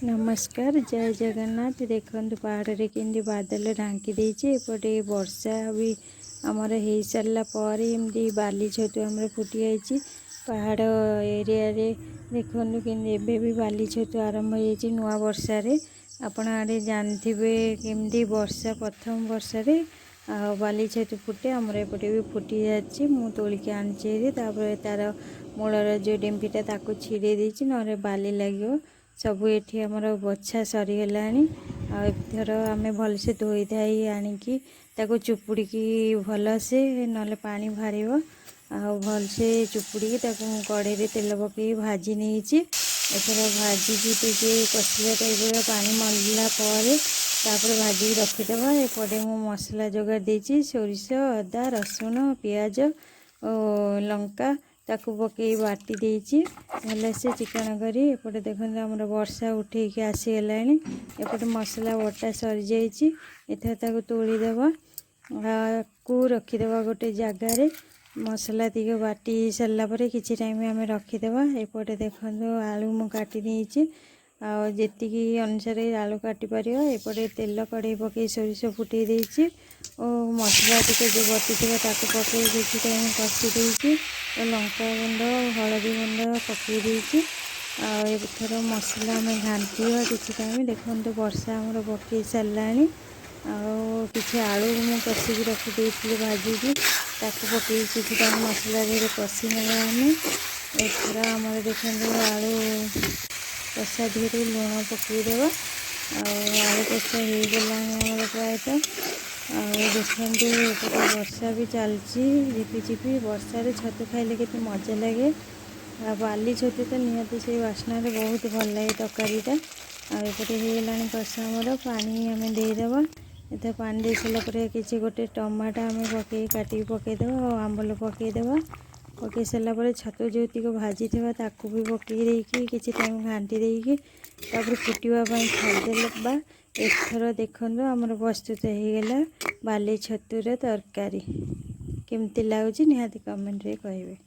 नमस्कार जय जगन्नाथ। देखो पहाड़ रे केमती बादल ढांकी देछि एपटे वर्षा भी आमर हो सारा पर एमती बाली छतु आमर फुटी जाइए पहाड़ एरिया रे। देखो कि भी बाली छतु आरंभ हो नुआ वर्षा रे आपण आड़े जानते केमती वर्षा प्रथम वर्षा रे बाली छतु फुटे आमर एपटे भी फुटी जाए मु तोलिक आनी तार मूलर जो डेम्पीटा ताकू छिड़े देछि न बाली लगे सबू एठी हमर बछा सरीगलानी। आर आम भलसे धोई धाई आणिकी ताको चुपुड़ी भलसे नले पानी बाहर भलसे चुपुड़ी ताको कड़े रे तेल पकई भाजी नहीं एथर भाजी टे कसला टाइप पानी मल्ला तापर भाजी रखीदेवा। एपटे मु मसला जोगाड़ देछि सोरिष अदा रसुण पियाज लंका ताकू पकई बाटी देछि भलसे चिकन करी। एपटे देखो आमर वर्षा उठेकी आसीगला एपटे मसला बटा सरी जाइए एथर ताकू तोड़ीदेवा को रखीदेवा गोटे जगार मसला दिग बाटी सारा पर किसी टाइम आम रखीदेवा। एपटे देखो आलू मु काटी नहीं जी अनुसार आलू काटी पार। एपटे तेल कड़े पकई सोरिष फुटे देछि और मसला टी जो बटी ताकू पकई किसी टाइम कषि देछि लंका गुंड हलदी गुंड पकई देछि एथर मसला आम घांटा किसी टाइम। देखो वर्षा आमर पकई सारा किसी आलू मु कषिकी रखी भाजी ताकू पकई किसी टाइम मसला कषि ना आम एथर आमर देखो आलू कषा धीरे लुण पकईदेवा आलू कषा हो गला प्रायतः देखते वर्षा भी चलती झिपी वर्षा छतु खाइले के मजा लगे। बाली छतु तो निहती से बास्ना बहुत भल लगे तरकारीटा। आउटे होगा कषा आमर पानी आम देदेवा एत पानी दे सारापर किसी गोटे टमाटा आम पकई काटिक पकईदेवा और आंबल पकईदेवा पकई सारापर छतु जो भाजी था भी पकई देकी किसी टाइम घांटी देकी तापर फुटापी छाड़देबा। एथर देखो आमर प्रस्तुत हो गला बाली छतुर तरकारी केमती लगुच निहाती कमेंट रे कहिबे।